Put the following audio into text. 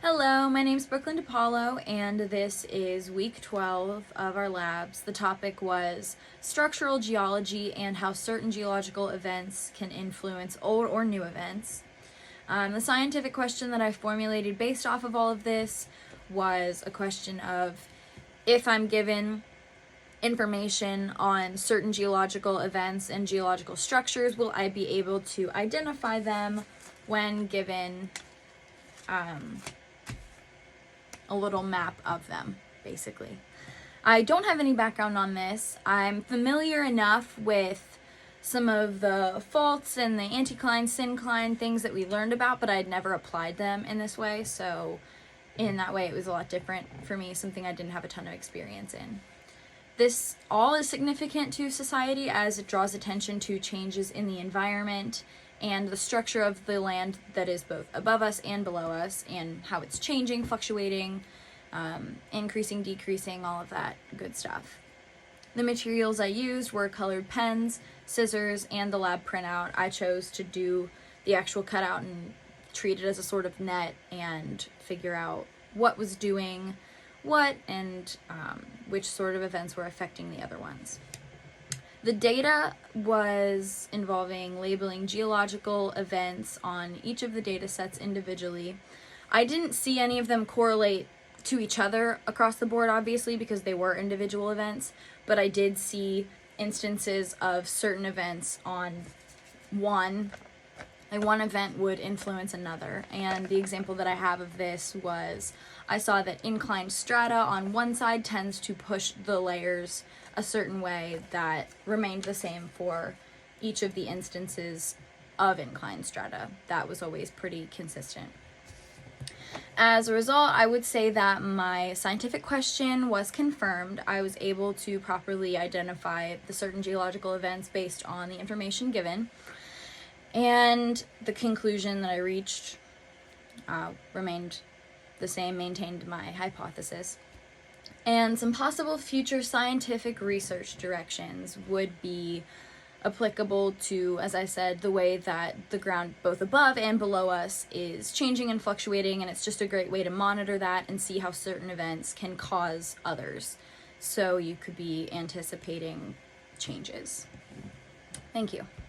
Hello, my name is Brooklyn DePaulo, and this is week 12 of our labs. The topic was structural geology and how certain geological events can influence old or new events. The scientific question that I formulated based off of all of this was a question of if I'm given information on certain geological events and geological structures, will I be able to identify them when given a little map of them, basically. I don't have any background on this. I'm familiar enough with some of the faults and the anticline, syncline things that we learned about, but I'd never applied them in this way, so in that way it was a lot different for me, something I didn't have a ton of experience in. This all is significant to society as it draws attention to changes in the environment and the structure of the land that is both above us and below us, and how it's changing, fluctuating, increasing, decreasing, all of that good stuff. The materials I used were colored pens, scissors, and the lab printout. I chose to do the actual cutout and treat it as a sort of net and figure out what was doing what and which sort of events were affecting the other ones. The data was involving labeling geological events on each of the data sets individually. I didn't see any of them correlate to each other across the board, obviously, because they were individual events, but I did see instances of certain events on one event would influence another. And the example that I have of this was I saw that inclined strata on one side tends to push the layers a certain way that remained the same for each of the instances of inclined strata. That was always pretty consistent. As a result, I would say that my scientific question was confirmed. I was able to properly identify the certain geological events based on the information given. And the conclusion that I reached remained the same, maintained my hypothesis. And some possible future scientific research directions would be applicable to, as I said, the way that the ground both above and below us is changing and fluctuating, and it's just a great way to monitor that and see how certain events can cause others. So you could be anticipating changes. Thank you.